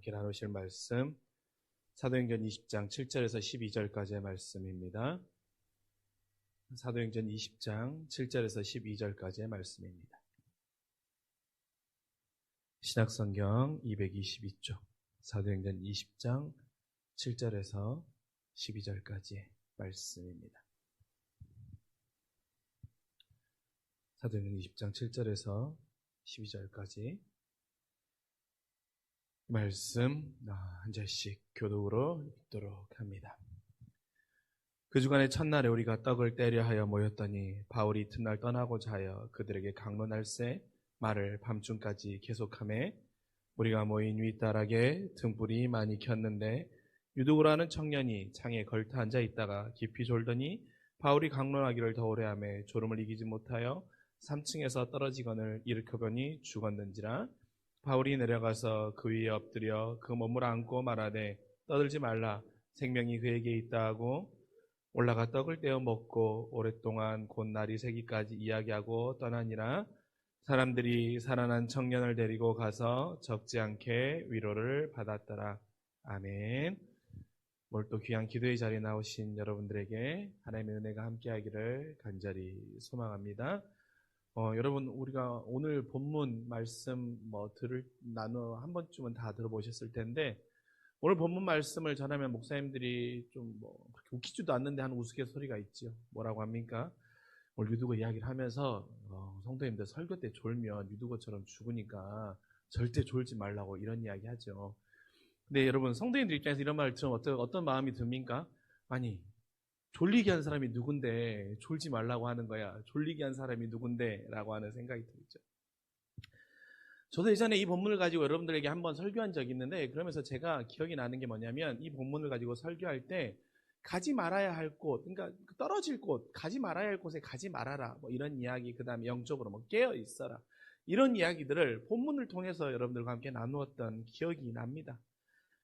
함께 나누실 말씀 사도행전 20장 7절에서 12절까지의 말씀입니다. 사도행전 20장 7절에서 12절까지의 말씀입니다. 신약성경 222쪽 사도행전 20장 7절에서 12절까지의 말씀입니다. 사도행전 20장 7절에서 12절까지 말씀 한 절씩 교독으로 읽도록 합니다. 그 주간의 첫날에 우리가 떡을 떼려 하여 모였더니 바울이 이튿날 떠나고자 하여 그들에게 강론할세 말을 밤중까지 계속하매 우리가 모인 윗다락에 등불이 많이 켰는데 유두고라는 청년이 창에 걸터 앉아 있다가 깊이 졸더니 바울이 강론하기를 더 오래 하매 졸음을 이기지 못하여 3층에서 떨어지거늘 일으켜보니 죽었는지라. 바울이 내려가서 그 위에 엎드려 그 몸을 안고 말하되 떠들지 말라 생명이 그에게 있다 하고 올라가 떡을 떼어 먹고 오랫동안 곧 날이 새기까지 이야기하고 떠나니라. 사람들이 살아난 청년을 데리고 가서 적지 않게 위로를 받았더라. 아멘. 오늘 또 귀한 기도의 자리에 나오신 여러분들에게 하나님의 은혜가 함께하기를 간절히 소망합니다. 여러분 우리가 오늘 본문 말씀 나눠 한 번쯤은 다 들어보셨을 텐데 오늘 본문 말씀을 전하면 목사님들이 좀 그렇게 웃기지도 않는데 하는 우스갯소리가 있죠. 뭐라고 합니까? 오늘 유두고 이야기를 하면서 성도님들 설교 때 졸면 유두고처럼 죽으니까 절대 졸지 말라고 이런 이야기 하죠. 근데 여러분 성도님들 입장에서 이런 말을 들으면 어떤 마음이 듭니까? 아니 졸리게 한 사람이 누군데 졸지 말라고 하는 거야. 졸리게 한 사람이 누군데 라고 하는 생각이 들죠. 저도 예전에 이 본문을 가지고 여러분들에게 한번 설교한 적이 있는데 그러면서 제가 기억이 나는 게 뭐냐면 이 본문을 가지고 설교할 때 가지 말아야 할 곳, 그러니까 떨어질 곳, 가지 말아야 할 곳에 가지 말아라 이런 이야기, 그 다음에 영적으로 깨어 있어라 이런 이야기들을 본문을 통해서 여러분들과 함께 나누었던 기억이 납니다.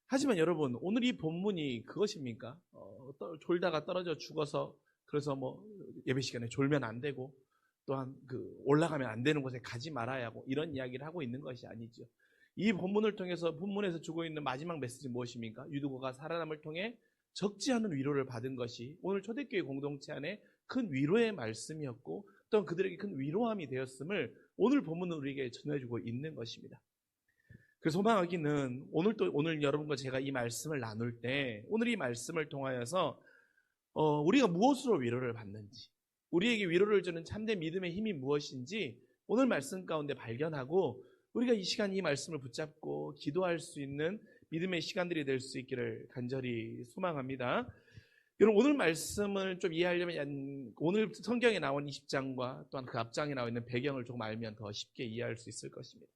하지만 여러분 오늘 이 본문이 그것입니까? 졸다가 떨어져 죽어서 그래서 예배 시간에 졸면 안 되고 또한 올라가면 안 되는 곳에 가지 말아야 하고 이런 이야기를 하고 있는 것이 아니죠. 이 본문을 통해서 본문에서 주고 있는 마지막 메시지 무엇입니까? 유두고가 살아남을 통해 적지 않은 위로를 받은 것이 오늘 초대교회 공동체 안에 큰 위로의 말씀이었고 또한 그들에게 큰 위로함이 되었음을 오늘 본문은 우리에게 전해주고 있는 것입니다. 그래서 소망하기는 오늘 여러분과 제가 이 말씀을 나눌 때 오늘 이 말씀을 통하여서 우리가 무엇으로 위로를 받는지 우리에게 위로를 주는 참된 믿음의 힘이 무엇인지 오늘 말씀 가운데 발견하고 우리가 이 시간 이 말씀을 붙잡고 기도할 수 있는 믿음의 시간들이 될 수 있기를 간절히 소망합니다. 여러분 오늘 말씀을 좀 이해하려면 오늘 성경에 나온 20장과 또한 그 앞장에 나와 있는 배경을 조금 알면 더 쉽게 이해할 수 있을 것입니다.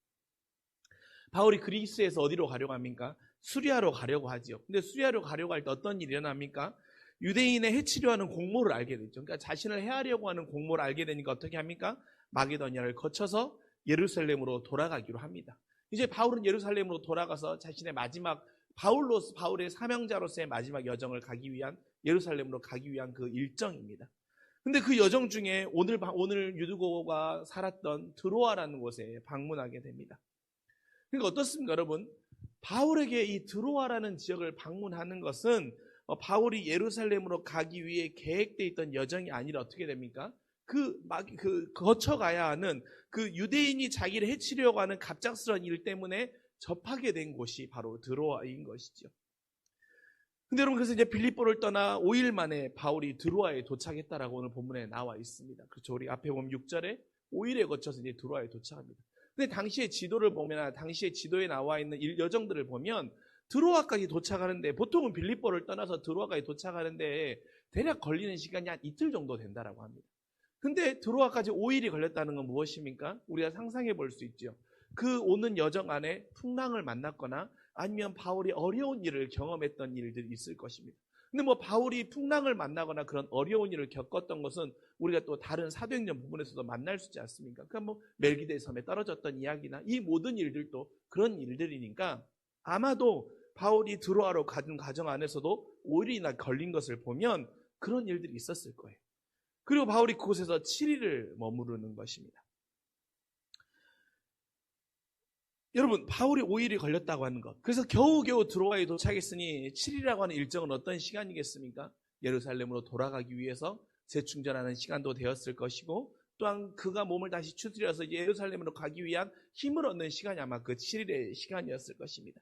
바울이 그리스에서 어디로 가려고 합니까? 수리아로 가려고 하지요. 근데 수리아로 가려고 할 때 어떤 일이 일어납니까? 유대인의 해치려 하는 공모를 알게 되죠. 그러니까 자신을 해하려고 하는 공모를 알게 되니까 어떻게 합니까? 마게도니아를 거쳐서 예루살렘으로 돌아가기로 합니다. 이제 바울은 예루살렘으로 돌아가서 자신의 마지막 바울의 사명자로서의 마지막 여정을 가기 위한 예루살렘으로 가기 위한 그 일정입니다. 근데 그 여정 중에 오늘 유두고가 살았던 드로아라는 곳에 방문하게 됩니다. 그러니까 어떻습니까, 여러분? 바울에게 이 드로아라는 지역을 방문하는 것은 바울이 예루살렘으로 가기 위해 계획되어 있던 여정이 아니라 어떻게 됩니까? 거쳐가야 하는 그 유대인이 자기를 해치려고 하는 갑작스러운 일 때문에 접하게 된 곳이 바로 드로아인 것이죠. 근데 여러분, 그래서 이제 빌립보를 떠나 5일 만에 바울이 드로아에 도착했다라고 오늘 본문에 나와 있습니다. 그렇죠. 우리 앞에 보면 6절에 5일에 거쳐서 이제 드로아에 도착합니다. 근데 당시의 지도를 보면, 당시의 지도에 나와 있는 여정들을 보면 드로아까지 도착하는데 보통은 빌립보를 떠나서 드로아까지 도착하는데 대략 걸리는 시간이 한 이틀 정도 된다라고 합니다. 근데 드로아까지 5일이 걸렸다는 건 무엇입니까? 우리가 상상해 볼 수 있죠. 그 오는 여정 안에 풍랑을 만났거나 아니면 바울이 어려운 일을 경험했던 일들이 있을 것입니다. 근데 바울이 풍랑을 만나거나 그런 어려운 일을 겪었던 것은 우리가 또 다른 사도행전 부분에서도 만날 수 있지 않습니까? 그러니까 멜기데 섬에 떨어졌던 이야기나 이 모든 일들도 그런 일들이니까 아마도 바울이 드로아로 가는 과정 안에서도 5일이나 걸린 것을 보면 그런 일들이 있었을 거예요. 그리고 바울이 그곳에서 7일을 머무르는 것입니다. 여러분, 바울이 5일이 걸렸다고 하는 것. 그래서 겨우겨우 드로아에 도착했으니 7일이라고 하는 일정은 어떤 시간이겠습니까? 예루살렘으로 돌아가기 위해서 재충전하는 시간도 되었을 것이고, 또한 그가 몸을 다시 추스려서 예루살렘으로 가기 위한 힘을 얻는 시간이 아마 그 7일의 시간이었을 것입니다.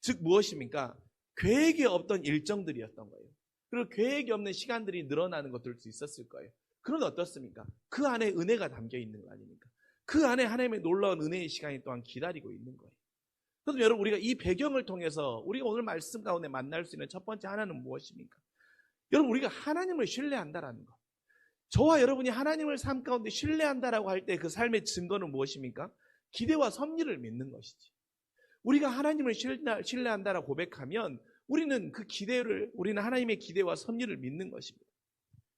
즉 무엇입니까? 계획이 없던 일정들이었던 거예요. 그리고 계획이 없는 시간들이 늘어나는 것들도 있었을 거예요. 그런데 어떻습니까? 그 안에 은혜가 담겨 있는 거 아닙니까? 그 안에 하나님의 놀라운 은혜의 시간이 또한 기다리고 있는 거예요. 그래서 여러분, 우리가 이 배경을 통해서 우리가 오늘 말씀 가운데 만날 수 있는 첫 번째 하나는 무엇입니까? 여러분, 우리가 하나님을 신뢰한다라는 것. 저와 여러분이 하나님을 삶 가운데 신뢰한다라고 할 때 그 삶의 증거는 무엇입니까? 기대와 섭리를 믿는 것이지. 우리가 하나님을 신뢰한다라고 고백하면 우리는 우리는 하나님의 기대와 섭리를 믿는 것입니다.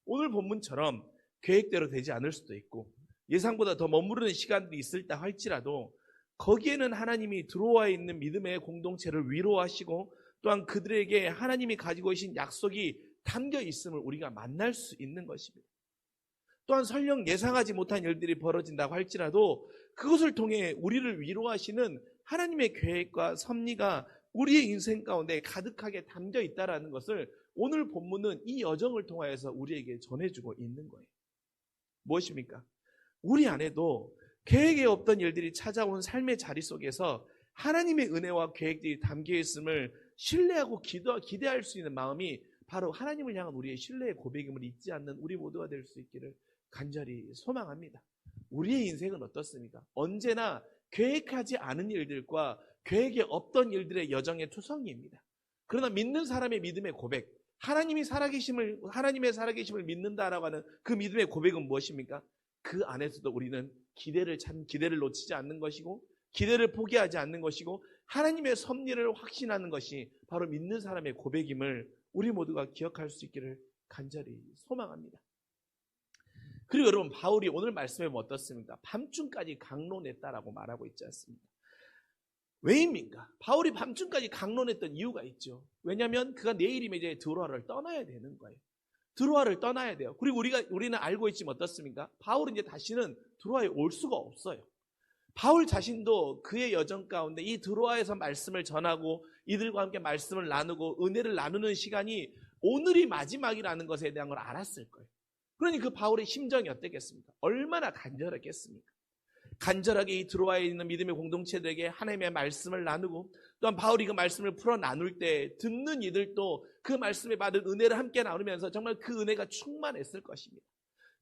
오늘 본문처럼 계획대로 되지 않을 수도 있고 예상보다 더 머무르는 시간들이 있을다 할지라도 거기에는 하나님이 드로아에 있는 믿음의 공동체를 위로하시고 또한 그들에게 하나님이 가지고 계신 약속이 담겨 있음을 우리가 만날 수 있는 것입니다. 또한 설령 예상하지 못한 일들이 벌어진다고 할지라도 그것을 통해 우리를 위로하시는 하나님의 계획과 섭리가 우리의 인생 가운데 가득하게 담겨 있다는 것을 오늘 본문은 이 여정을 통하여서 우리에게 전해주고 있는 거예요. 무엇입니까? 우리 안에도 계획에 없던 일들이 찾아온 삶의 자리 속에서 하나님의 은혜와 계획들이 담겨 있음을 신뢰하고 기대할 수 있는 마음이 바로 하나님을 향한 우리의 신뢰의 고백임을 잊지 않는 우리 모두가 될 수 있기를 간절히 소망합니다. 우리의 인생은 어떻습니까? 언제나 계획하지 않은 일들과 계획에 없던 일들의 여정의 투성이입니다. 그러나 믿는 사람의 믿음의 고백, 하나님의 살아계심을 믿는다라고 하는 그 믿음의 고백은 무엇입니까? 그 안에서도 우리는 기대를 놓치지 않는 것이고 기대를 포기하지 않는 것이고 하나님의 섭리를 확신하는 것이 바로 믿는 사람의 고백임을 우리 모두가 기억할 수 있기를 간절히 소망합니다. 그리고 여러분, 바울이 오늘 말씀에 보면 어떻습니까? 밤중까지 강론했다라고 말하고 있지 않습니까? 왜입니까? 바울이 밤중까지 강론했던 이유가 있죠. 왜냐하면 그가 내일이면 이제 드로아를 떠나야 되는 거예요. 드로아를 떠나야 돼요. 그리고 우리는 알고 있지만 어떻습니까? 바울은 이제 다시는 드로아에 올 수가 없어요. 바울 자신도 그의 여정 가운데 이 드로아에서 말씀을 전하고 이들과 함께 말씀을 나누고 은혜를 나누는 시간이 오늘이 마지막이라는 것에 대한 걸 알았을 거예요. 그러니 그 바울의 심정이 어땠겠습니까? 얼마나 간절했겠습니까? 간절하게 이 드로아에 있는 믿음의 공동체들에게 하나님의 말씀을 나누고 또한 바울이 그 말씀을 풀어 나눌 때 듣는 이들도 그 말씀에 받은 은혜를 함께 나누면서 정말 그 은혜가 충만했을 것입니다.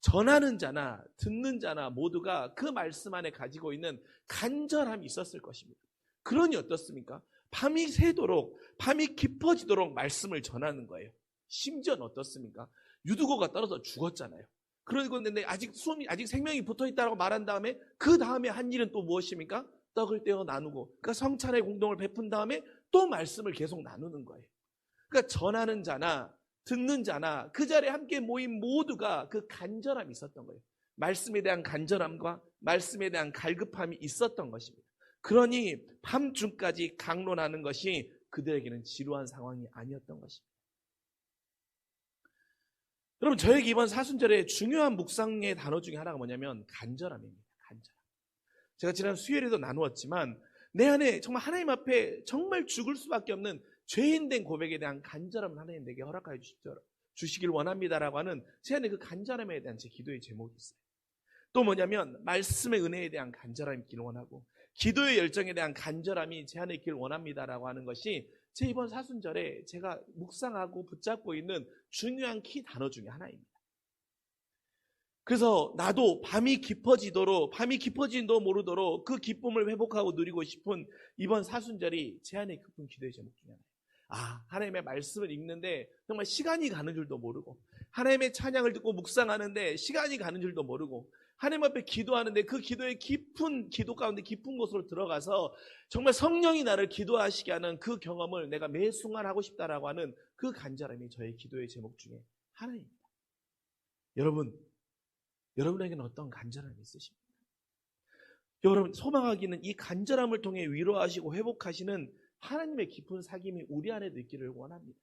전하는 자나 듣는 자나 모두가 그 말씀 안에 가지고 있는 간절함이 있었을 것입니다. 그러니 어떻습니까? 밤이 새도록, 밤이 깊어지도록 말씀을 전하는 거예요. 심지어는 어떻습니까? 유두고가 떨어져 죽었잖아요. 그런데 아직 생명이 붙어있다고 말한 다음에 그 다음에 한 일은 또 무엇입니까? 떡을 떼어 나누고 그러니까 성찬의 공동을 베푼 다음에 또 말씀을 계속 나누는 거예요. 그러니까 전하는 자나 듣는 자나 그 자리에 함께 모인 모두가 그 간절함이 있었던 거예요. 말씀에 대한 간절함과 말씀에 대한 갈급함이 있었던 것입니다. 그러니 밤중까지 강론하는 것이 그들에게는 지루한 상황이 아니었던 것입니다. 여러분, 저에게 이번 사순절의 중요한 묵상의 단어 중에 하나가 뭐냐면 간절함입니다. 간절함. 제가 지난 수요일에도 나누었지만 내 안에 정말 하나님 앞에 정말 죽을 수밖에 없는 죄인된 고백에 대한 간절함을 하나님 내게 허락하여 주시길 원합니다라고 하는 제 안에 그 간절함에 대한 제 기도의 제목이 있어요. 또 뭐냐면 말씀의 은혜에 대한 간절함이 있기를 원하고 기도의 열정에 대한 간절함이 제 안에 있기를 원합니다라고 하는 것이 제 이번 사순절에 제가 묵상하고 붙잡고 있는 중요한 키 단어 중에 하나입니다. 그래서 나도 밤이 깊어진도 모르도록 그 기쁨을 회복하고 누리고 싶은 이번 사순절이 제 안에 깊은 기도의 제목 중에 하나예요. 하나님의 말씀을 읽는데 정말 시간이 가는 줄도 모르고 하나님의 찬양을 듣고 묵상하는데 시간이 가는 줄도 모르고 하나님 앞에 기도하는데 그 기도의 기도 가운데 깊은 곳으로 들어가서 정말 성령이 나를 기도하시게 하는 그 경험을 내가 매 순간 하고 싶다라고 하는 그 간절함이 저의 기도의 제목 중에 하나입니다. 여러분에게는 어떤 간절함이 있으십니까? 여러분, 소망하기는 이 간절함을 통해 위로하시고 회복하시는 하나님의 깊은 사귐이 우리 안에도 있기를 원합니다.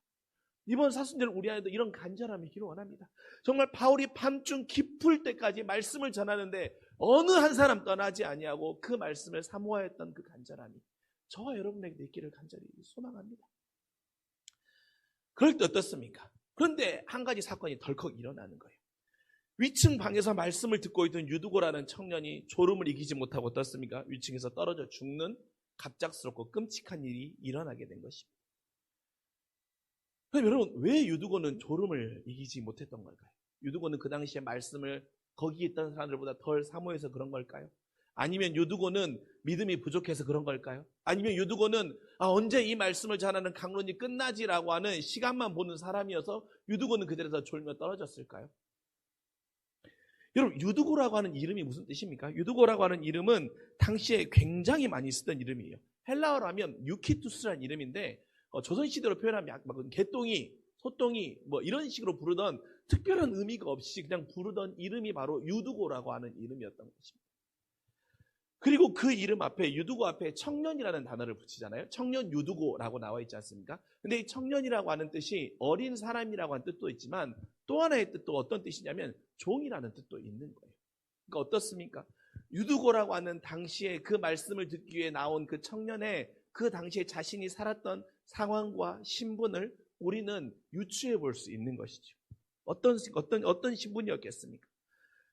이번 사순절 우리 안에도 이런 간절함이 있기를 원합니다. 정말 바울이 밤중 깊을 때까지 말씀을 전하는데 어느 한 사람 떠나지 아니하고 그 말씀을 사모하였던 그 간절함이 저와 여러분에게 있기를 간절히 소망합니다. 그럴 때 어떻습니까? 그런데 한 가지 사건이 덜컥 일어나는 거예요. 위층 방에서 말씀을 듣고 있던 유두고라는 청년이 졸음을 이기지 못하고 어떻습니까? 위층에서 떨어져 죽는 갑작스럽고 끔찍한 일이 일어나게 된 것입니다. 그럼 여러분, 왜 유두고는 졸음을 이기지 못했던 걸까요? 유두고는 그 당시에 말씀을 거기 있던 사람들보다 덜 사모해서 그런 걸까요? 아니면 유두고는 믿음이 부족해서 그런 걸까요? 아니면 유두고는 언제 이 말씀을 전하는 강론이 끝나지라고 하는 시간만 보는 사람이어서 유두고는 그 자리에서 졸며 떨어졌을까요? 여러분, 유두고라고 하는 이름이 무슨 뜻입니까? 유두고라고 하는 이름은 당시에 굉장히 많이 쓰던 이름이에요. 헬라어로 하면 유키투스라는 이름인데 조선시대로 표현하면 개똥이, 소똥이 이런 식으로 부르던 특별한 의미가 없이 그냥 부르던 이름이 바로 유두고라고 하는 이름이었던 것입니다. 그리고 그 이름 앞에, 유두고 앞에 청년이라는 단어를 붙이잖아요. 청년 유두고라고 나와 있지 않습니까? 근데 이 청년이라고 하는 뜻이 어린 사람이라고 하는 뜻도 있지만 또 하나의 뜻도 어떤 뜻이냐면 종이라는 뜻도 있는 거예요. 그러니까 어떻습니까? 유두고라고 하는 당시에 그 말씀을 듣기 위해 나온 그 청년의 그 당시에 자신이 살았던 상황과 신분을 우리는 유추해 볼 수 있는 것이죠. 어떤 신분이었겠습니까?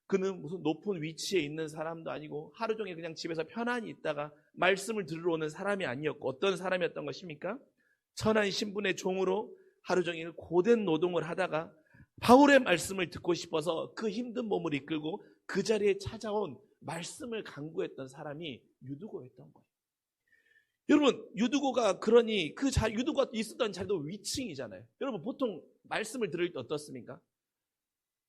그는 무슨 높은 위치에 있는 사람도 아니고 하루 종일 그냥 집에서 편안히 있다가 말씀을 들으러 오는 사람이 아니었고 어떤 사람이었던 것입니까? 천한 신분의 종으로 하루 종일 고된 노동을 하다가 바울의 말씀을 듣고 싶어서 그 힘든 몸을 이끌고 그 자리에 찾아온 말씀을 강구했던 사람이 유두고였던 거예요. 여러분, 유두고가 그러니 유두고가 있었던 자리도 위층이잖아요. 여러분, 보통 말씀을 들을 때 어떻습니까?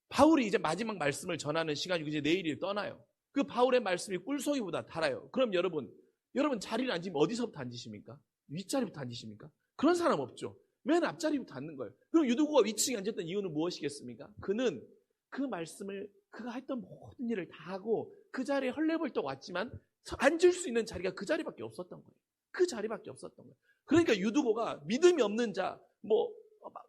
바울이 이제 마지막 말씀을 전하는 시간이고 이제 내일이 떠나요. 그 바울의 말씀이 꿀송이보다 달아요. 그럼 여러분 자리를 앉으면 어디서부터 앉으십니까? 윗자리부터 앉으십니까? 그런 사람 없죠. 맨 앞자리부터 앉는 거예요. 그럼 유두고가 위층에 앉았던 이유는 무엇이겠습니까? 그는 그 말씀을 그가 했던 모든 일을 다 하고 그 자리에 헐레벌떡 왔지만 앉을 수 있는 자리가 그 자리밖에 없었던 거예요. 그 자리밖에 없었던 거예요. 그러니까 유두고가 믿음이 없는 자,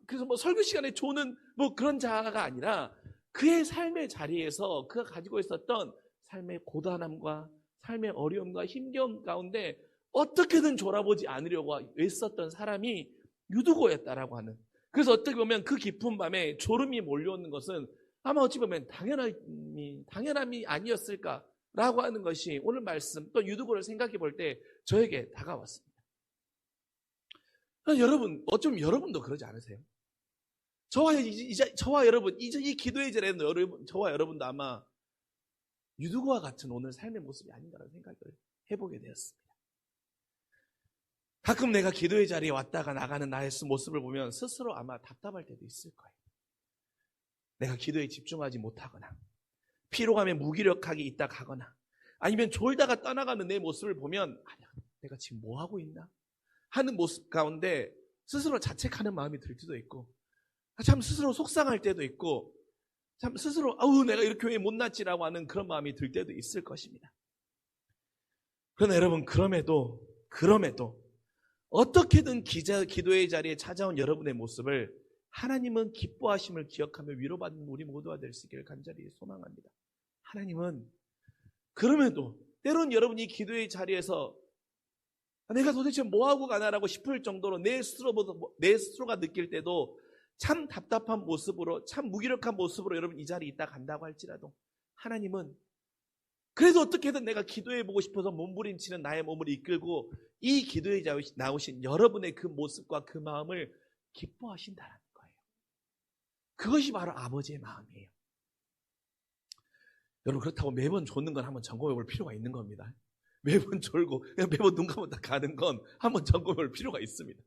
그래서 설교 시간에 조는 그런 자가 아니라 그의 삶의 자리에서 그가 가지고 있었던 삶의 고단함과 삶의 어려움과 힘겨움 가운데 어떻게든 졸아보지 않으려고 애썼던 사람이 유두고였다라고 하는. 그래서 어떻게 보면 그 깊은 밤에 졸음이 몰려오는 것은 아마 어찌 보면 당연함이 아니었을까라고 하는 것이 오늘 말씀 또 유두고를 생각해 볼 때 저에게 다가왔습니다. 여러분, 어쩌면 여러분도 그러지 않으세요? 저와 여러분, 이 기도의 자리에는 저와 여러분도 아마 유두고와 같은 오늘 삶의 모습이 아닌가라는 생각을 해보게 되었습니다. 가끔 내가 기도의 자리에 왔다가 나가는 나의 모습을 보면 스스로 아마 답답할 때도 있을 거예요. 내가 기도에 집중하지 못하거나 피로감에 무기력하게 있다 가거나 아니면 졸다가 떠나가는 내 모습을 보면 내가 지금 뭐하고 있나 하는 모습 가운데 스스로 자책하는 마음이 들 때도 있고 참 스스로 속상할 때도 있고 참 스스로 내가 이렇게 왜 못났지라고 하는 그런 마음이 들 때도 있을 것입니다. 그러나 여러분, 그럼에도 어떻게든 기도의 자리에 찾아온 여러분의 모습을 하나님은 기뻐하심을 기억하며 위로받는 우리 모두가 될 수 있기를 간절히 소망합니다. 하나님은 그럼에도 때론 여러분이 기도의 자리에서 내가 도대체 뭐하고 가나라고 싶을 정도로 내 스스로가 느낄 때도 참 답답한 모습으로 참 무기력한 모습으로 여러분 이 자리에 있다 간다고 할지라도 하나님은 그래도 어떻게든 내가 기도해보고 싶어서 몸부림치는 나의 몸을 이끌고 이 기도에 나오신 여러분의 그 모습과 그 마음을 기뻐하신다는 거예요. 그것이 바로 아버지의 마음이에요. 여러분, 그렇다고 매번 졸는 건 한번 점검해 볼 필요가 있는 겁니다. 매번 졸고 그냥 매번 눈 감았다 가는 건 한번 점검해 볼 필요가 있습니다.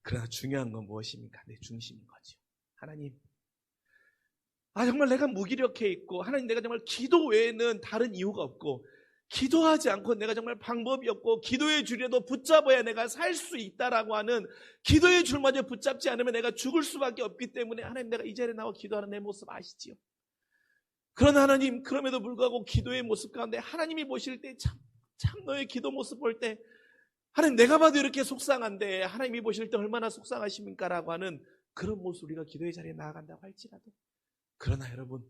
그러나 중요한 건 무엇입니까? 내 중심인 거죠. 하나님, 정말 내가 무기력해 있고 하나님, 내가 정말 기도 외에는 다른 이유가 없고 기도하지 않고 내가 정말 방법이 없고 기도의 줄이라도 붙잡아야 내가 살 수 있다라고 하는 기도의 줄마저 붙잡지 않으면 내가 죽을 수밖에 없기 때문에 하나님, 내가 이 자리에 나와 기도하는 내 모습 아시지요? 그러나 하나님, 그럼에도 불구하고 기도의 모습 가운데 하나님이 보실 때 참 너의 기도 모습 볼 때 하나님, 내가 봐도 이렇게 속상한데 하나님이 보실 때 얼마나 속상하십니까? 라고 하는 그런 모습 우리가 기도의 자리에 나아간다고 할지라도, 그러나 여러분,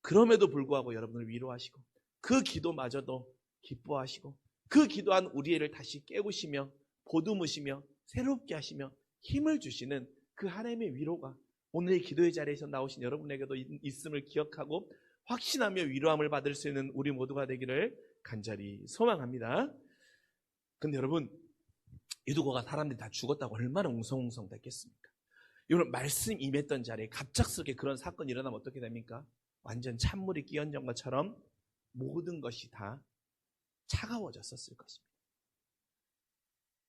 그럼에도 불구하고 여러분을 위로하시고 그 기도마저도 기뻐하시고 그 기도한 우리를 다시 깨우시며 보듬으시며 새롭게 하시며 힘을 주시는 그 하나님의 위로가 오늘의 기도의 자리에서 나오신 여러분에게도 있음을 기억하고 확신하며 위로함을 받을 수 있는 우리 모두가 되기를 간절히 소망합니다. 근데 여러분, 유두고가 사람들이 다 죽었다고 얼마나 웅성웅성 됐겠습니까? 여러분, 말씀 임했던 자리에 갑작스럽게 그런 사건이 일어나면 어떻게 됩니까? 완전 찬물이 끼얹은 것처럼 모든 것이 다 차가워졌었을 것입니다.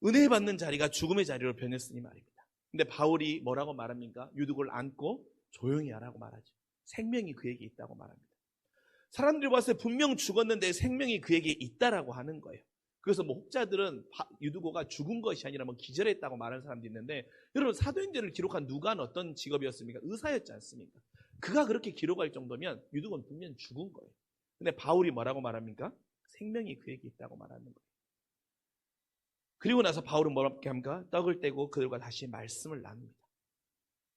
은혜 받는 자리가 죽음의 자리로 변했으니 말입니다. 근데 바울이 뭐라고 말합니까? 유두고를 안고 조용히 하라고 말하죠. 생명이 그에게 있다고 말합니다. 사람들이 봤을 때 분명 죽었는데 생명이 그에게 있다라고 하는 거예요. 그래서 뭐 혹자들은 유두고가 죽은 것이 아니라 뭐 기절했다고 말하는 사람도 있는데, 여러분 사도행전을 기록한 누가는 어떤 직업이었습니까? 의사였지 않습니까? 그가 그렇게 기록할 정도면 유두고는 분명 죽은 거예요. 근데 바울이 뭐라고 말합니까? 생명이 그에게 있다고 말하는 거예요. 그리고 나서 바울은 뭐라고 합니까? 떡을 떼고 그들과 다시 말씀을 나눕니다.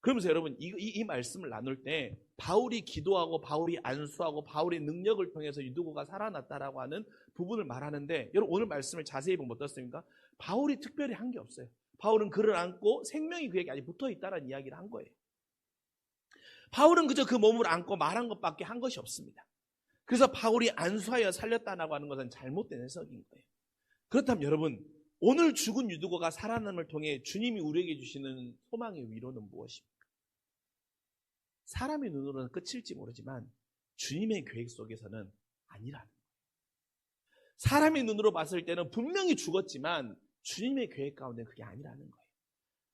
그러면서 여러분 이 말씀을 나눌 때 바울이 기도하고 바울이 안수하고 바울의 능력을 통해서 유두고가 살아났다라고 하는 부분을 말하는데, 여러분 오늘 말씀을 자세히 보면 어떻습니까? 바울이 특별히 한 게 없어요. 바울은 그를 안고 생명이 그에게 아직 붙어있다라는 이야기를 한 거예요. 바울은 그저 그 몸을 안고 말한 것밖에 한 것이 없습니다. 그래서 바울이 안수하여 살렸다라고 하는 것은 잘못된 해석인 거예요. 그렇다면 여러분, 오늘 죽은 유두고가 살아남을 통해 주님이 우리에게 주시는 소망의 위로는 무엇입니까? 사람의 눈으로는 끝일지 모르지만 주님의 계획 속에서는 아니라는 거예요. 사람의 눈으로 봤을 때는 분명히 죽었지만 주님의 계획 가운데 그게 아니라는 거예요.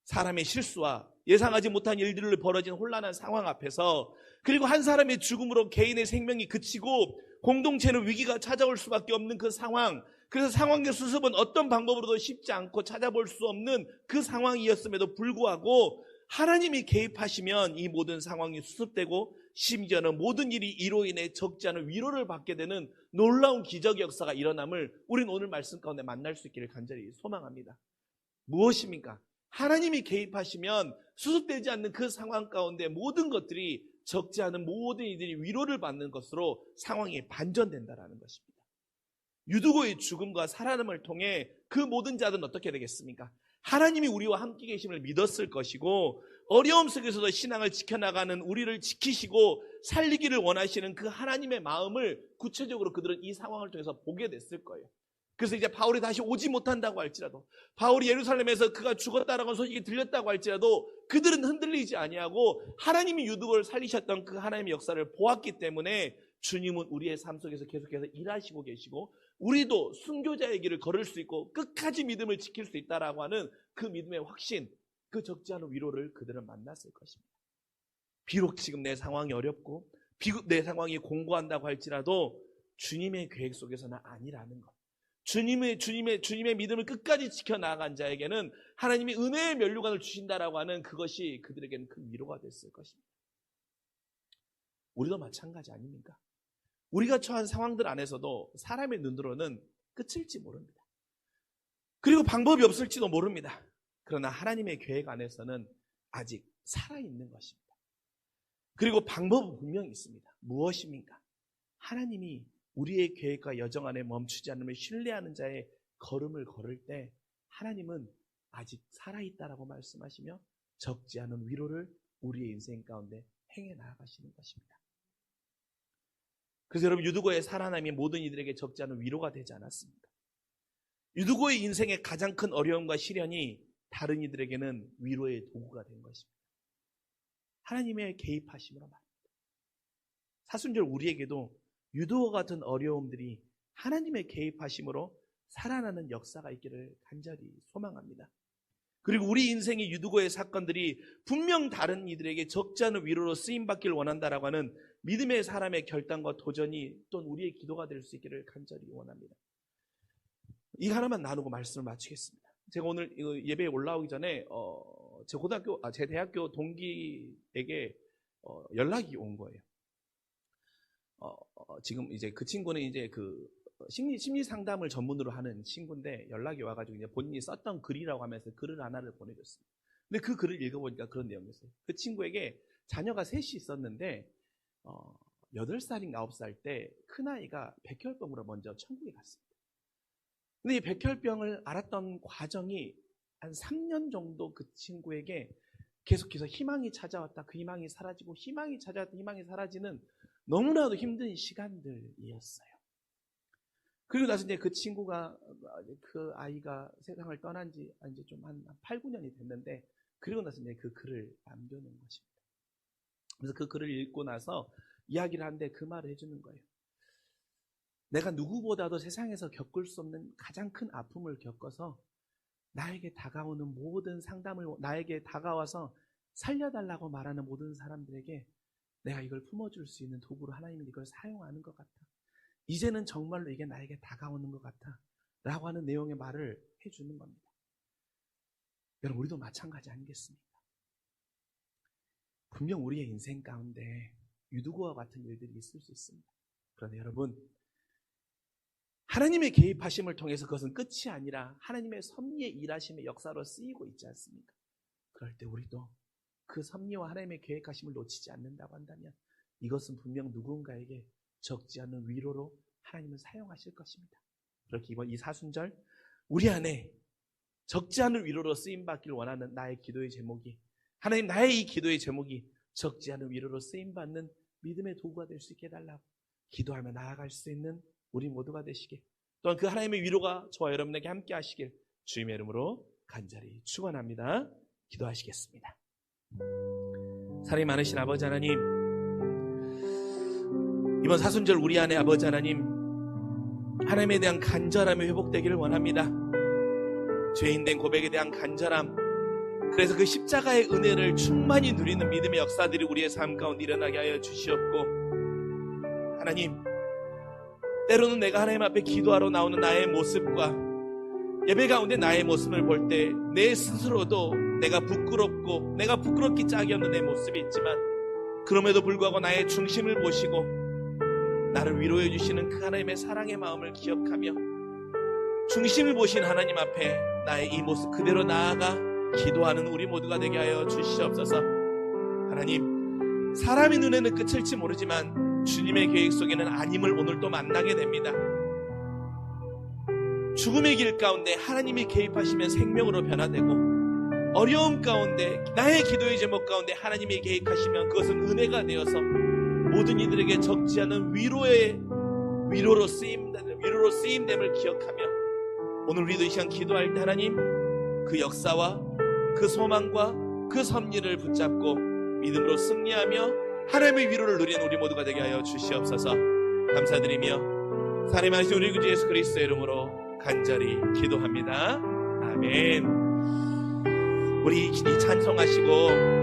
사람의 실수와 예상하지 못한 일들로 벌어진 혼란한 상황 앞에서, 그리고 한 사람의 죽음으로 개인의 생명이 그치고 공동체는 위기가 찾아올 수밖에 없는 그 상황, 그래서 상황의 수습은 어떤 방법으로도 쉽지 않고 찾아볼 수 없는 그 상황이었음에도 불구하고 하나님이 개입하시면 이 모든 상황이 수습되고 심지어는 모든 일이 이로 인해 적지 않은 위로를 받게 되는 놀라운 기적의 역사가 일어남을 우리는 오늘 말씀 가운데 만날 수 있기를 간절히 소망합니다. 무엇입니까? 하나님이 개입하시면 수습되지 않는 그 상황 가운데 모든 것들이 적지 않은 모든 이들이 위로를 받는 것으로 상황이 반전된다라는 것입니다. 유두고의 죽음과 살아남을 통해 그 모든 자들은 어떻게 되겠습니까? 하나님이 우리와 함께 계심을 믿었을 것이고, 어려움 속에서도 신앙을 지켜나가는 우리를 지키시고 살리기를 원하시는 그 하나님의 마음을 구체적으로 그들은 이 상황을 통해서 보게 됐을 거예요. 그래서 이제 바울이 다시 오지 못한다고 할지라도, 바울이 예루살렘에서 그가 죽었다라고 소식이 들렸다고 할지라도 그들은 흔들리지 아니하고 하나님이 유두고를 살리셨던 그 하나님의 역사를 보았기 때문에 주님은 우리의 삶 속에서 계속해서 일하시고 계시고, 우리도 순교자의 길을 걸을 수 있고 끝까지 믿음을 지킬 수 있다라고 하는 그 믿음의 확신, 그 적지 않은 위로를 그들은 만났을 것입니다. 비록 지금 내 상황이 어렵고 비록 내 상황이 공고한다고 할지라도 주님의 계획 속에서는 아니라는 것, 주님의 믿음을 끝까지 지켜나간 자에게는 하나님이 은혜의 면류관을 주신다라고 하는 그것이 그들에게는 큰 위로가 됐을 것입니다. 우리도 마찬가지 아닙니까? 우리가 처한 상황들 안에서도 사람의 눈으로는 끝일지 모릅니다. 그리고 방법이 없을지도 모릅니다. 그러나 하나님의 계획 안에서는 아직 살아있는 것입니다. 그리고 방법은 분명히 있습니다. 무엇입니까? 하나님이 우리의 계획과 여정 안에 멈추지 않으면 신뢰하는 자의 걸음을 걸을 때 하나님은 아직 살아있다라고 말씀하시며 적지 않은 위로를 우리의 인생 가운데 행해 나아가시는 것입니다. 그래서 여러분, 유두고의 살아남이 모든 이들에게 적지 않은 위로가 되지 않았습니까? 유두고의 인생의 가장 큰 어려움과 시련이 다른 이들에게는 위로의 도구가 된 것입니다. 하나님의 개입하심으로 말입니다. 사순절 우리에게도 유두고 같은 어려움들이 하나님의 개입하심으로 살아나는 역사가 있기를 간절히 소망합니다. 그리고 우리 인생의 유두고의 사건들이 분명 다른 이들에게 적지 않은 위로로 쓰임받기를 원한다라고 하는 믿음의 사람의 결단과 도전이 또한 우리의 기도가 될 수 있기를 간절히 원합니다. 이 하나만 나누고 말씀을 마치겠습니다. 제가 오늘 예배에 올라오기 전에 제 대학교 동기에게 연락이 온 거예요. 지금 이제 그 친구는 이제 그 심리 상담을 전문으로 하는 친구인데 연락이 와가지고 이제 본인이 썼던 글이라고 하면서 글을 하나를 보내줬습니다. 근데 그 글을 읽어보니까 그런 내용이었어요. 그 친구에게 자녀가 셋이 있었는데 8살인가 9살 때 큰아이가 백혈병으로 먼저 천국에 갔습니다. 근데 이 백혈병을 알았던 과정이 한 3년 정도 그 친구에게 계속해서 희망이 찾아왔다, 그 희망이 사라지고, 희망이 찾아왔다, 희망이 사라지는 너무나도 힘든 시간들이었어요. 그리고 나서 이제 그 친구가, 그 아이가 세상을 떠난 지 이제 좀 한 8, 9년이 됐는데, 그리고 나서 이제 그 글을 남겨놓은 것입니다. 그래서 그 글을 읽고 나서 이야기를 하는데 그 말을 해주는 거예요. 내가 누구보다도 세상에서 겪을 수 없는 가장 큰 아픔을 겪어서 나에게 다가오는 모든 상담을, 나에게 다가와서 살려달라고 말하는 모든 사람들에게 내가 이걸 품어줄 수 있는 도구로 하나님이 이걸 사용하는 것 같아. 이제는 정말로 이게 나에게 다가오는 것 같아 라고 하는 내용의 말을 해주는 겁니다. 여러분, 우리도 마찬가지 아니겠습니까? 분명 우리의 인생 가운데 유두고와 같은 일들이 있을 수 있습니다. 그런데 여러분, 하나님의 개입하심을 통해서 그것은 끝이 아니라 하나님의 섭리의 일하심의 역사로 쓰이고 있지 않습니까? 그럴 때 우리도 그 섭리와 하나님의 계획하심을 놓치지 않는다고 한다면 이것은 분명 누군가에게 적지 않은 위로로 하나님은 사용하실 것입니다. 그렇게 이번 이 사순절 우리 안에 적지 않은 위로로 쓰임받기를 원하는 나의 기도의 제목이, 하나님 나의 이 기도의 제목이 적지 않은 위로로 쓰임받는 믿음의 도구가 될 수 있게 해달라고 기도하며 나아갈 수 있는 우리 모두가 되시길, 또한 그 하나님의 위로가 저와 여러분에게 함께 하시길 주님의 이름으로 간절히 축원합니다. 기도하시겠습니다. 사랑이 많으신 아버지 하나님, 이번 사순절 우리 안에 아버지 하나님, 하나님에 대한 간절함이 회복되기를 원합니다. 죄인된 고백에 대한 간절함, 그래서 그 십자가의 은혜를 충만히 누리는 믿음의 역사들이 우리의 삶 가운데 일어나게 하여 주시옵고, 하나님, 때로는 내가 하나님 앞에 기도하러 나오는 나의 모습과 예배 가운데 나의 모습을 볼 때 내 스스로도 내가 부끄럽고 내가 부끄럽기 짝이 없는 내 모습이 있지만, 그럼에도 불구하고 나의 중심을 보시고 나를 위로해 주시는 그 하나님의 사랑의 마음을 기억하며 중심을 보신 하나님 앞에 나의 이 모습 그대로 나아가 기도하는 우리 모두가 되게 하여 주시옵소서. 하나님, 사람의 눈에는 끝일지 모르지만 주님의 계획 속에는 아님을 오늘 또 만나게 됩니다. 죽음의 길 가운데 하나님이 개입하시면 생명으로 변화되고, 어려움 가운데 나의 기도의 제목 가운데 하나님이 계획하시면 그것은 은혜가 되어서 모든 이들에게 적지 않은 위로로 쓰임됨을 기억하며 오늘 우리도 이 시간 기도할 때 하나님 그 역사와 그 소망과 그 섭리를 붙잡고 믿음으로 승리하며 하나님의 위로를 누리는 우리 모두가 되게 하여 주시옵소서. 감사드리며 살아계신 우리 구주 예수 그리스도의 이름으로 간절히 기도합니다. 아멘. 우리 찬송하시고